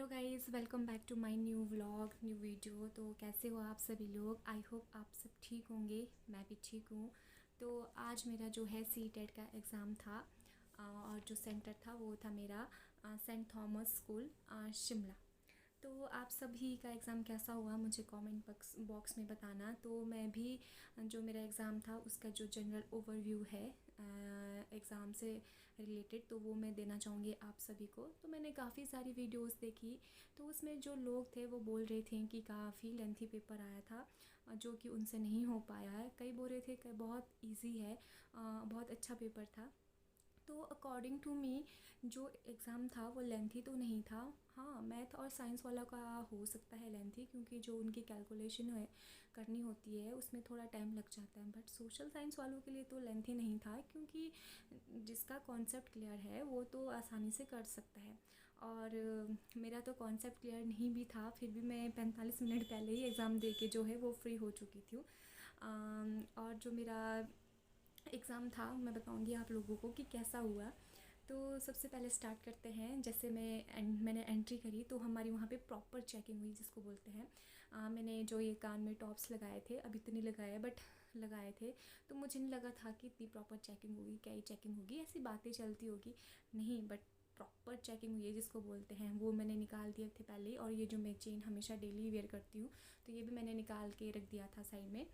Hello guys, welcome back to my new vlog, new video. तो कैसे हो आप सभी लोग? आई होप आप सब ठीक होंगे। मैं भी ठीक हूँ। तो आज मेरा जो है सी टेट का एग्ज़ाम था और जो सेंटर था वो था मेरा सेंट थॉमस स्कूल शिमला। तो आप सभी का एग्ज़ाम कैसा हुआ मुझे कमेंट बॉक्स में बताना। तो मैं भी जो मेरा एग्ज़ाम था उसका जो जनरल ओवरव्यू है एग्ज़ाम से रिलेटेड, तो वो मैं देना चाहूँगी आप सभी को। तो मैंने काफ़ी सारी वीडियोस देखी, तो उसमें जो लोग थे वो बोल रहे थे कि काफ़ी लेंथी पेपर आया था जो कि उनसे नहीं हो पाया है। कई बोल रहे थे कि बहुत इजी है, बहुत अच्छा पेपर था। तो अकॉर्डिंग टू मी जो एग्ज़ाम था वो लेंथी तो नहीं था। हाँ, मैथ और साइंस वाला का हो सकता है लेंथी, क्योंकि जो उनकी कैलकुलेशन है करनी होती है उसमें थोड़ा टाइम लग जाता है। बट सोशल साइंस वालों के लिए तो लेंथी नहीं था, क्योंकि जिसका कॉन्सेप्ट क्लियर है वो तो आसानी से कर सकता है। और मेरा तो कॉन्सेप्ट क्लियर नहीं भी था, फिर भी मैं 45 मिनट पहले ही एग्ज़ाम दे के जो है वो फ्री हो चुकी थी। और जो मेरा एग्ज़ाम था मैं बताऊंगी आप लोगों को कि कैसा हुआ। तो सबसे पहले स्टार्ट करते हैं। जैसे मैंने एंट्री करी तो हमारी वहाँ पे प्रॉपर चेकिंग हुई जिसको बोलते हैं। मैंने जो ये कान में टॉप्स लगाए थे, अभी तो नहीं लगाए बट लगाए थे, तो मुझे नहीं लगा था कि इतनी प्रॉपर चेकिंग होगी। क्या ही चेकिंग होगी, ऐसी बातें चलती होगी, नहीं बट प्रॉपर चेकिंग हुई है जिसको बोलते हैं। वो मैंने निकाल दिए थे पहले ही। और ये जो मैं चेन हमेशा डेली वेयर करती हूँ तो ये भी मैंने निकाल के रख दिया था साइड में।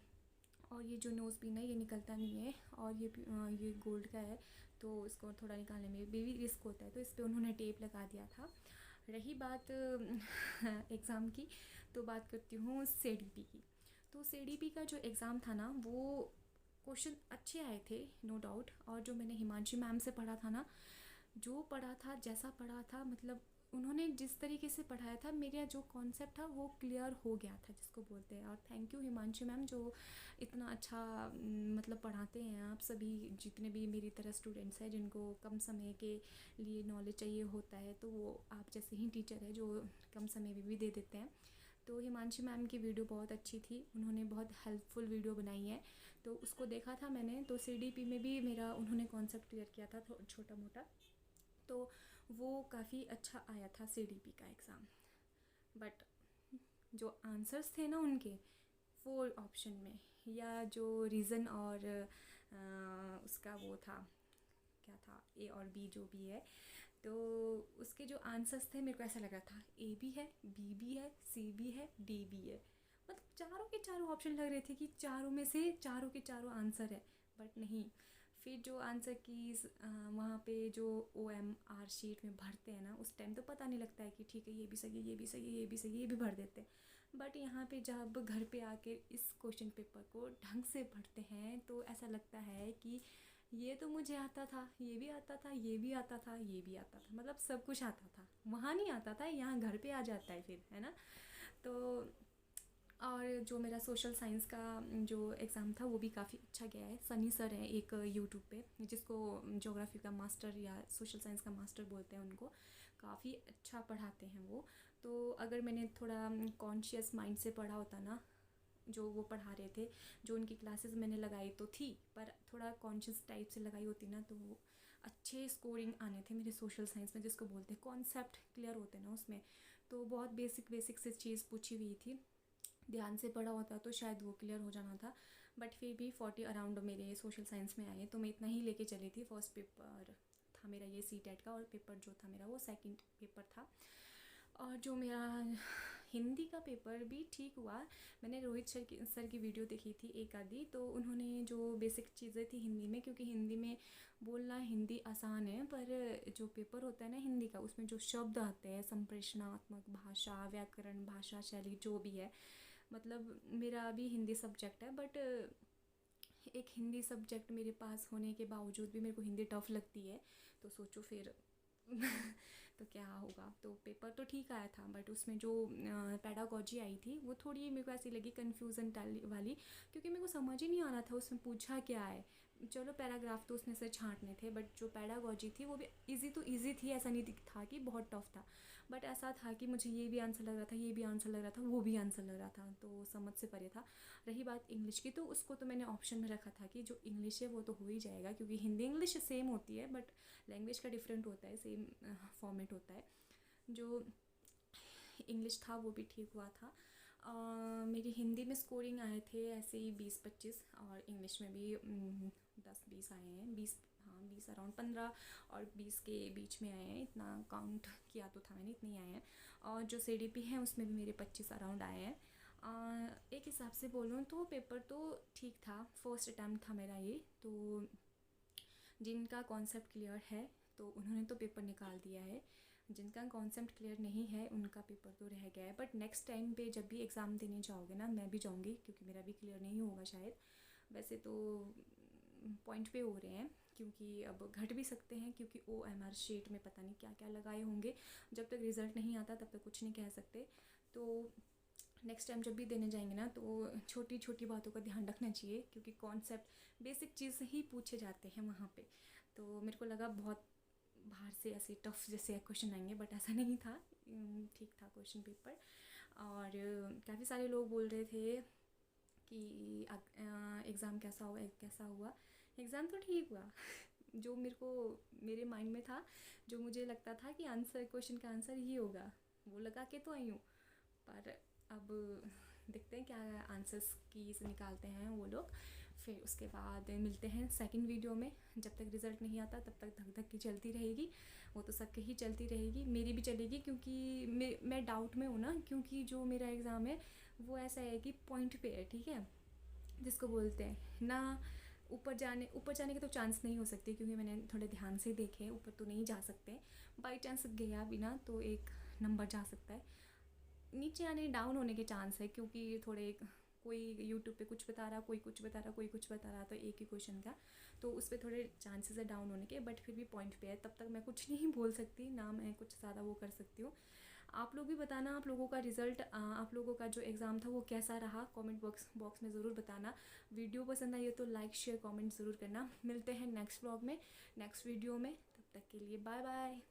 और ये जो नोज़ पिन है ये निकलता नहीं है, और ये गोल्ड का है तो इसको थोड़ा निकालने में भी रिस्क होता है, तो इस पर उन्होंने टेप लगा दिया था। रही बात एग्ज़ाम की, तो बात करती हूँ सीडीपी की। तो सीडीपी का जो एग्ज़ाम था ना वो क्वेश्चन अच्छे आए थे, नो डाउट। और जो मैंने हिमांशी मैम से पढ़ा था ना, जो पढ़ा था जैसा पढ़ा था, मतलब उन्होंने जिस तरीके से पढ़ाया था मेरा जो कॉन्सेप्ट था वो क्लियर हो गया था जिसको बोलते हैं। और थैंक यू हिमांशु मैम जो इतना अच्छा मतलब पढ़ाते हैं। आप सभी जितने भी मेरी तरह स्टूडेंट्स हैं जिनको कम समय के लिए नॉलेज चाहिए होता है, तो वो आप जैसे ही टीचर है जो कम समय में भी दे देते हैं। तो हिमांशी मैम की वीडियो बहुत अच्छी थी, उन्होंने बहुत हेल्पफुल वीडियो बनाई है, तो उसको देखा था मैंने। तो सीडीपी में भी मेरा उन्होंने कॉन्सेप्ट क्लियर किया था छोटा मोटा, तो वो काफ़ी अच्छा आया था सीडीपी का एग्ज़ाम। बट जो आंसर्स थे ना उनके 4 ऑप्शन में, या जो रीज़न और उसका वो था क्या था, ए और बी जो भी है, तो उसके जो आंसर्स थे मेरे को ऐसा लगा था ए भी है, बी भी है, सी भी है, डी भी है। मतलब चारों के चारों ऑप्शन लग रहे थे कि चारों में से चारों के चारों आंसर है, बट नहीं। फिर जो आंसर की वहाँ पे जो OMR शीट में भरते हैं ना, उस टाइम तो पता नहीं लगता है कि ठीक है ये भी सही है, ये भी सही है, ये भी सही है, ये भी भर देते हैं। बट यहाँ पे जब घर पे आके इस क्वेश्चन पेपर को ढंग से पढ़ते हैं तो ऐसा लगता है कि ये तो मुझे आता था, ये भी आता था, ये भी आता था, ये भी आता था, मतलब सब कुछ आता था। वहाँ नहीं आता था, यहाँ घर पे आ जाता है फिर, है ना। तो और जो मेरा सोशल साइंस का जो एग्ज़ाम था वो भी काफ़ी अच्छा गया है। सनी सर हैं एक यूट्यूब पे, जिसको ज्योग्राफी का मास्टर या सोशल साइंस का मास्टर बोलते हैं उनको, काफ़ी अच्छा पढ़ाते हैं वो। तो अगर मैंने थोड़ा कॉन्शियस माइंड से पढ़ा होता ना, जो वो पढ़ा रहे थे, जो उनकी क्लासेस मैंने लगाई तो थी, पर थोड़ा कॉन्शियस टाइप से लगाई होती ना तो अच्छे स्कोरिंग आने थे मेरे सोशल साइंस में, जिसको बोलते हैं कॉन्सेप्ट क्लियर होते हैं ना उसमें। तो बहुत बेसिक बेसिक से चीज़ पूछी हुई थी, ध्यान से पढ़ा होता तो शायद वो क्लियर हो जाना था। बट फिर भी 40 अराउंड मेरे सोशल साइंस में आए, तो मैं इतना ही लेके चली थी। फर्स्ट पेपर था मेरा ये सी टेट का, और पेपर जो था मेरा वो सेकंड पेपर था। और जो मेरा हिंदी का पेपर भी ठीक हुआ। मैंने रोहित सर की वीडियो देखी थी एक आधी, तो उन्होंने जो बेसिक चीज़ें थी हिंदी में, क्योंकि हिंदी में बोलना हिंदी आसान है, पर जो पेपर होता है ना हिंदी का उसमें जो शब्द आते हैं, संप्रेषणात्मक भाषा, व्याकरण, भाषा शैली जो भी है, मतलब मेरा अभी हिंदी सब्जेक्ट है, बट एक हिंदी सब्जेक्ट मेरे पास होने के बावजूद भी मेरे को हिंदी टफ लगती है। तो सोचो फिर तो क्या होगा। तो पेपर तो ठीक आया था, बट उसमें जो पैडागॉजी आई थी वो थोड़ी मेरे को ऐसी लगी कन्फ्यूज़न वाली, क्योंकि मेरे को समझ ही नहीं आ रहा था उसमें पूछा क्या है। चलो पैराग्राफ तो उसमें से छांटने थे, बट जो पैडागॉजी थी वो भी इजी तो इजी थी, ऐसा नहीं था कि बहुत टफ था। बट ऐसा था कि मुझे ये भी आंसर लग रहा था, ये भी आंसर लग रहा था, वो भी आंसर लग रहा था, तो समझ से परे था। रही बात इंग्लिश की, तो उसको तो मैंने ऑप्शन में रखा था कि जो इंग्लिश है वो तो हो ही जाएगा, क्योंकि हिंदी इंग्लिश सेम होती है, बट लैंग्वेज का डिफरेंट होता है, सेम फॉर्मेट होता है। जो इंग्लिश था वो भी ठीक हुआ था। मेरी हिंदी में स्कोरिंग आए थे ऐसे ही 20-25, और इंग्लिश में भी 10-20 आए हैं, 20, हाँ 20 अराउंड 15 और 20 के बीच में आए हैं, इतना काउंट किया तो था मैंने, इतने ही आए हैं। और जो CDP है उसमें भी मेरे 25 अराउंड आए हैं। एक हिसाब से बोलूँ तो पेपर तो ठीक था, फर्स्ट अटैम्प्ट था मेरा ये, तो जिनका कॉन्सेप्ट क्लियर है तो उन्होंने तो पेपर निकाल दिया है, जिनका कॉन्सेप्ट क्लियर नहीं है उनका पेपर तो रह गया है। बट नेक्स्ट टाइम पे जब भी एग्ज़ाम देने जाओगे ना, मैं भी जाऊँगी क्योंकि मेरा भी क्लियर नहीं होगा शायद, वैसे तो पॉइंट पे हो रहे हैं, क्योंकि अब घट भी सकते हैं, क्योंकि OMR शीट में पता नहीं क्या क्या लगाए होंगे, जब तक रिज़ल्ट नहीं आता तब तक कुछ नहीं कह सकते। तो नेक्स्ट टाइम जब भी देने जाएंगे ना तो छोटी छोटी बातों का ध्यान रखना चाहिए, क्योंकि कॉन्सेप्ट बेसिक चीज़ ही पूछे जाते हैं वहाँ पे। तो मेरे को लगा बहुत बाहर से ऐसे टफ जैसे क्वेश्चन आएंगे, बट ऐसा नहीं था, ठीक था क्वेश्चन पेपर। और काफ़ी सारे लोग बोल रहे थे कि एग्ज़ाम कैसा हुआ। एग्ज़ाम तो ठीक हुआ जो मेरे माइंड में था, जो मुझे लगता था कि आंसर, क्वेश्चन का आंसर ये होगा, वो लगा के तो आई हूँ। पर अब देखते हैं क्या आंसर्स की से निकालते हैं वो लोग। फिर उसके बाद मिलते हैं सेकंड वीडियो में। जब तक रिज़ल्ट नहीं आता तब तक धक धक की चलती रहेगी, वो तो सबकी ही चलती रहेगी, मेरी भी चलेगी, क्योंकि मैं डाउट में हूँ ना, क्योंकि जो मेरा एग्ज़ाम है वो ऐसा है कि पॉइंट पे है, ठीक है, जिसको बोलते हैं ना, ऊपर जाने के तो चांस नहीं हो सकते, क्योंकि मैंने थोड़े ध्यान से देखे, ऊपर तो नहीं जा सकते। बाई चांस गया भी ना तो एक नंबर जा सकता है, नीचे आने डाउन होने के चांस है, क्योंकि थोड़े कोई यूट्यूब पे कुछ बता रहा, कोई कुछ बता रहा, कोई कुछ बता रहा, तो एक ही क्वेश्चन का, तो उस पर थोड़े चांसेस है डाउन होने के, बट फिर भी पॉइंट पे है, तब तक मैं कुछ नहीं बोल सकती ना, मैं कुछ ज़्यादा वो कर सकती हूँ। आप लोग भी बताना आप लोगों का रिज़ल्ट, आप लोगों का जो एग्ज़ाम था वो कैसा रहा, कमेंट बॉक्स में ज़रूर बताना। वीडियो पसंद आई हो तो लाइक शेयर कमेंट ज़रूर करना। मिलते हैं नेक्स्ट व्लॉग में, नेक्स्ट वीडियो में, तब तक के लिए बाय बाय।